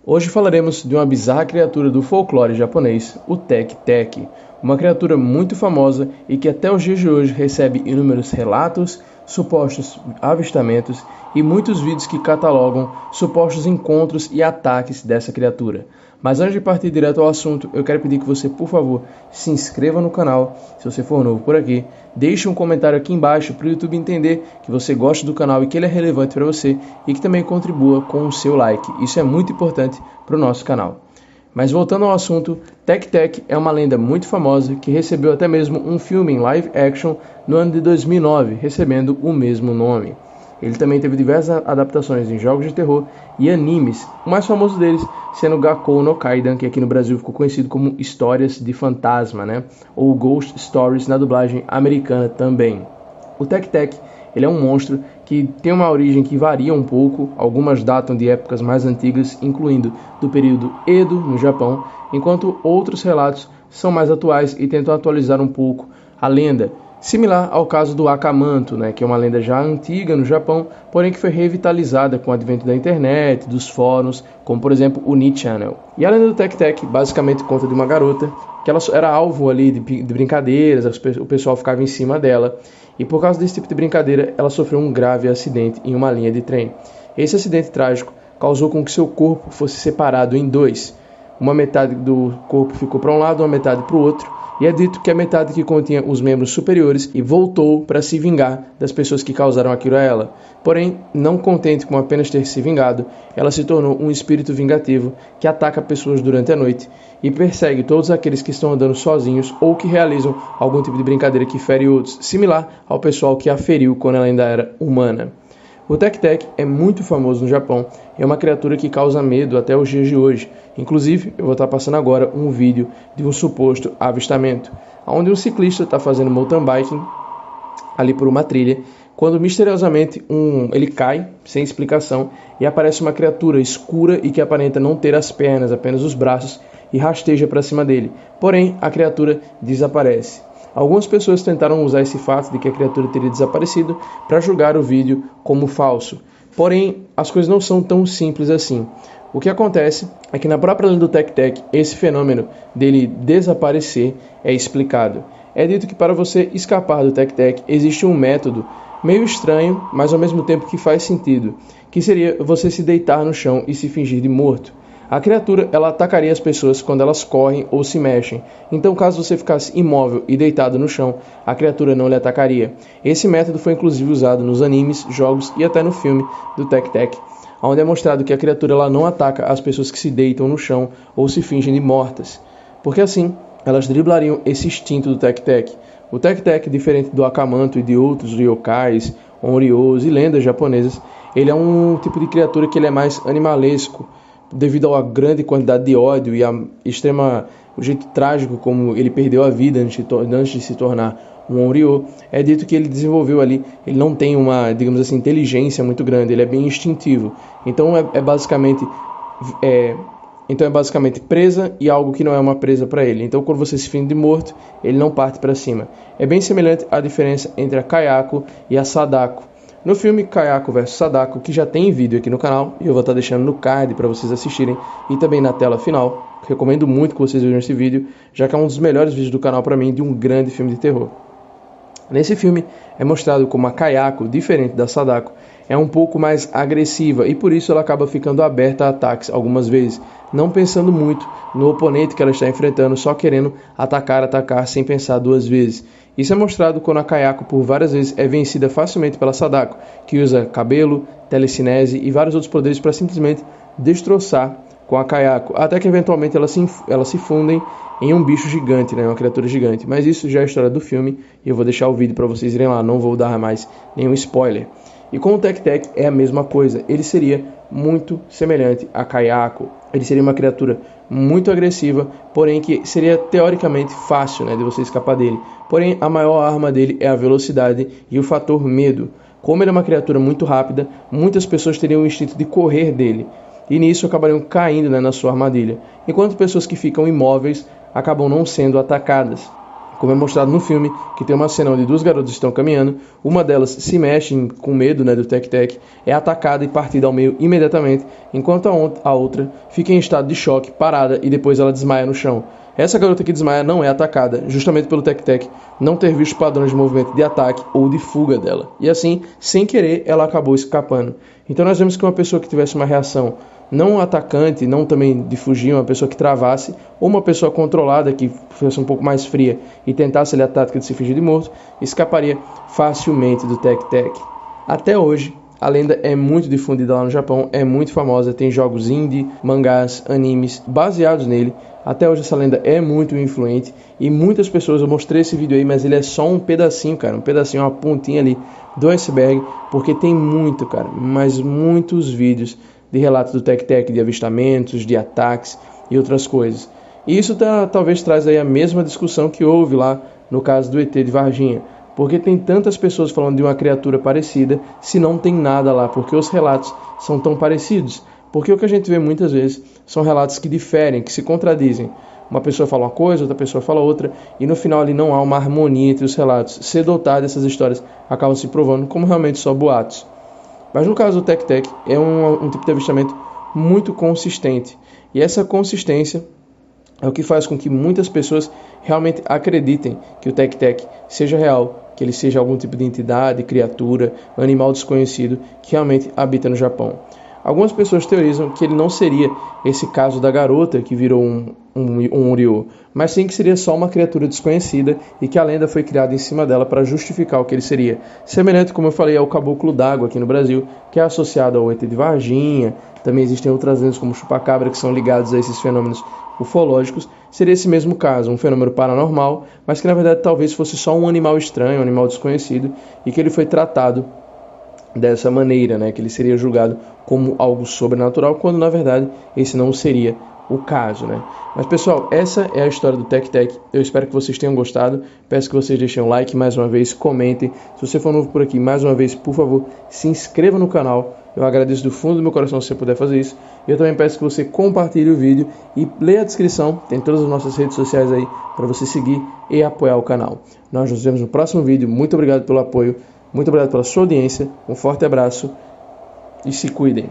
Hoje falaremos de uma bizarra criatura do folclore japonês, o Tek-Tek, uma criatura muito famosa e que até os dias de hoje recebe inúmeros relatos, supostos avistamentos e muitos vídeos que catalogam supostos encontros e ataques dessa criatura. Mas antes de partir direto ao assunto, eu quero pedir que você, por favor, se inscreva no canal, se você for novo por aqui, deixe um comentário aqui embaixo para o YouTube entender que você gosta do canal e que ele é relevante para você e que também contribua com o seu like. Isso é muito importante para o nosso canal. Mas voltando ao assunto, Tek-Tek é uma lenda muito famosa que recebeu até mesmo um filme em live action no ano de 2009, recebendo o mesmo nome. Ele também teve diversas adaptações em jogos de terror e animes, o mais famoso deles sendo Gakkou no Kaidan, que aqui no Brasil ficou conhecido como Histórias de Fantasma, ou Ghost Stories na dublagem americana também. O Tek-Tek, ele é um monstro que tem uma origem que varia um pouco, algumas datam de épocas mais antigas, incluindo do período Edo, no Japão, enquanto outros relatos são mais atuais e tentam atualizar um pouco a lenda, similar ao caso do Akamanto, que é uma lenda já antiga no Japão, porém que foi revitalizada com o advento da internet, dos fóruns, como por exemplo o Ni Channel. E a lenda do Tek-Tek basicamente conta de uma garota que ela era alvo ali de brincadeiras, o pessoal ficava em cima dela, e por causa desse tipo de brincadeira ela sofreu um grave acidente em uma linha de trem. Esse acidente trágico causou com que seu corpo fosse separado em dois. Uma metade do corpo ficou para um lado, uma metade para o outro, e é dito que a metade que continha os membros superiores e voltou para se vingar das pessoas que causaram aquilo a ela. Porém, não contente com apenas ter se vingado, ela se tornou um espírito vingativo que ataca pessoas durante a noite e persegue todos aqueles que estão andando sozinhos ou que realizam algum tipo de brincadeira que fere outros, similar ao pessoal que a feriu quando ela ainda era humana. O Tek-Tek é muito famoso no Japão e é uma criatura que causa medo até os dias de hoje. Inclusive, eu vou estar passando agora um vídeo de um suposto avistamento, onde um ciclista está fazendo mountain biking ali por uma trilha, quando misteriosamente ele cai, sem explicação, e aparece uma criatura escura e que aparenta não ter as pernas, apenas os braços, e rasteja para cima dele. Porém, a criatura desaparece. Algumas pessoas tentaram usar esse fato de que a criatura teria desaparecido para julgar o vídeo como falso. Porém, as coisas não são tão simples assim. O que acontece é que na própria lenda do Tek-Tek, esse fenômeno dele desaparecer é explicado. É dito que para você escapar do Tek-Tek existe um método meio estranho, mas ao mesmo tempo que faz sentido, que seria você se deitar no chão e se fingir de morto. A criatura ela atacaria as pessoas quando elas correm ou se mexem. Então, caso você ficasse imóvel e deitado no chão, a criatura não lhe atacaria. Esse método foi inclusive usado nos animes, jogos e até no filme do Tek-Tek, onde é mostrado que a criatura ela não ataca as pessoas que se deitam no chão ou se fingem de mortas, porque assim elas driblariam esse instinto do Tek-Tek. O Tek-Tek, diferente do Akamanto e de outros ryokais, onryos e lendas japonesas, ele é um tipo de criatura que ele é mais animalesco, devido à grande quantidade de ódio e o jeito trágico como ele perdeu a vida antes de se tornar um Onryo. É dito que ele desenvolveu ali, ele não tem uma, digamos assim, inteligência muito grande, ele é bem instintivo. Então é basicamente presa e algo que não é uma presa para ele. Então quando você se finge de morto, ele não parte para cima. É bem semelhante à diferença entre a Kayako e a Sadako. No filme Kayako vs Sadako, que já tem vídeo aqui no canal, e eu vou estar deixando no card para vocês assistirem, e também na tela final, recomendo muito que vocês vejam esse vídeo, já que é um dos melhores vídeos do canal para mim de um grande filme de terror. Nesse filme é mostrado como a Kayako, diferente da Sadako, é um pouco mais agressiva e por isso ela acaba ficando aberta a ataques algumas vezes, não pensando muito no oponente que ela está enfrentando, só querendo atacar sem pensar duas vezes. Isso é mostrado quando a Kayako por várias vezes é vencida facilmente pela Sadako, que usa cabelo, telecinese e vários outros poderes para simplesmente destroçar com a Kayako, até que eventualmente elas se fundem em um bicho gigante, uma criatura gigante. Mas isso já é a história do filme e eu vou deixar o vídeo para vocês irem lá, não vou dar mais nenhum spoiler. E com o Tek-Tek é a mesma coisa, ele seria muito semelhante a Kayako. Ele seria uma criatura muito agressiva, porém que seria teoricamente fácil de você escapar dele. Porém, a maior arma dele é a velocidade e o fator medo. Como ele é uma criatura muito rápida, muitas pessoas teriam o instinto de correr dele. E nisso acabariam caindo na sua armadilha. Enquanto pessoas que ficam imóveis acabam não sendo atacadas. como é mostrado no filme, que tem uma cena onde duas garotas estão caminhando, uma delas se mexe com medo, né, do Tec-Tec, é atacada e partida ao meio imediatamente, enquanto a outra fica em estado de choque, parada, e depois ela desmaia no chão. Essa garota que desmaia não é atacada, justamente pelo Tec-Tec não ter visto padrões de movimento de ataque ou de fuga dela. E assim, sem querer, ela acabou escapando. Então nós vemos que uma pessoa que tivesse uma reação não atacante, não também de fugir, uma pessoa que travasse, ou uma pessoa controlada que fosse um pouco mais fria e tentasse ali a tática de se fingir de morto, escaparia facilmente do Tec-Tec. Até hoje, a lenda é muito difundida lá no Japão, é muito famosa, tem jogos indie, mangás, animes baseados nele. Até hoje essa lenda é muito influente e muitas pessoas, eu mostrei esse vídeo aí, mas ele é só um pedacinho, cara, um pedacinho, uma pontinha ali do iceberg, porque tem muito, cara, mas muitos vídeos de relatos do Tec-Tec, de avistamentos, de ataques e outras coisas. E isso talvez traz aí a mesma discussão que houve lá no caso do ET de Varginha, porque tem tantas pessoas falando de uma criatura parecida se não tem nada lá, porque os relatos são tão parecidos. Porque o que a gente vê muitas vezes são relatos que diferem, que se contradizem. Uma pessoa fala uma coisa, outra pessoa fala outra, e no final ali não há uma harmonia entre os relatos. Cedo ou tarde essas histórias acabam se provando como realmente só boatos. Mas no caso do Tec-Tec é um tipo de avistamento muito consistente. E essa consistência é o que faz com que muitas pessoas realmente acreditem que o Tec-Tec seja real, que ele seja algum tipo de entidade, criatura, animal desconhecido que realmente habita no Japão. Algumas pessoas teorizam que ele não seria esse caso da garota que virou um Uriô, mas sim que seria só uma criatura desconhecida e que a lenda foi criada em cima dela para justificar o que ele seria. Semelhante, como eu falei, ao caboclo d'água aqui no Brasil, que é associado ao ET de Varginha. Também existem outras lendas como o chupacabra que são ligados a esses fenômenos ufológicos. Seria esse mesmo caso, um fenômeno paranormal, mas que na verdade talvez fosse só um animal estranho, um animal desconhecido, e que ele foi tratado dessa maneira, né, que ele seria julgado como algo sobrenatural, quando na verdade esse não seria o caso, né? Mas pessoal, essa é a história do Tec-Tec. Eu espero que vocês tenham gostado. Peço que vocês deixem um like mais uma vez, comentem. Se você for novo por aqui, mais uma vez, por favor, se inscreva no canal. Eu agradeço do fundo do meu coração se você puder fazer isso. Eu também peço que você compartilhe o vídeo e leia a descrição. Tem todas as nossas redes sociais aí para você seguir e apoiar o canal. Nós nos vemos no próximo vídeo. Muito obrigado pelo apoio. Muito obrigado pela sua audiência. Um forte abraço e se cuidem.